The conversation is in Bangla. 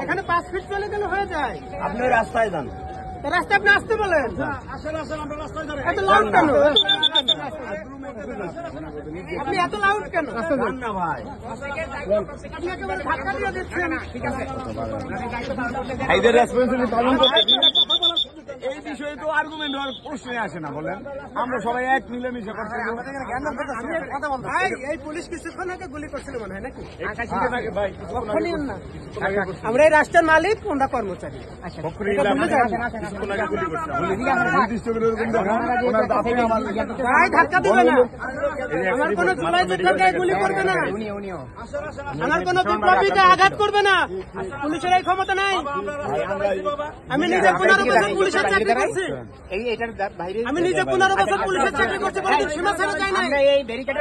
এখানে 5 ফিট চলে গেলে হয়ে যায়। আপনি রাস্তায় যান, রাস্তায় আপনি আসতে বলেন, এত লাউড কেন? আপনি এত লাউড কেন? না ভাই, আপনি একেবারে ধাক্কা দিয়ে দিচ্ছেন। এই বিষয়ে তো আর্গুমেন্ট হওয়ার প্রশ্নই আসে না। বলেন, আমরা সবাই এক মিলেমিশে করছি। ভাই, এই পুলিশ কিছুক্ষণ আগে গুলি করছিল মনে হয় নাকি? আমরা এই রাষ্ট্রের মালিক, আমরা কর্মচারী। ভাই ধাক্কা দিবে না, আমার কোন জুলাই যোদ্ধাকে গুলি করবে না, আমার কোন বিপ্লবীকে আঘাত করবে না। পুলিশের এই ক্ষমতা নাই। আমি নিজে 15 বছর পুলিশের চাকরি করছি, আমি নিজে 15 বছর পুলিশের চাকরি করছি, সীমা ছাড়া যায় না।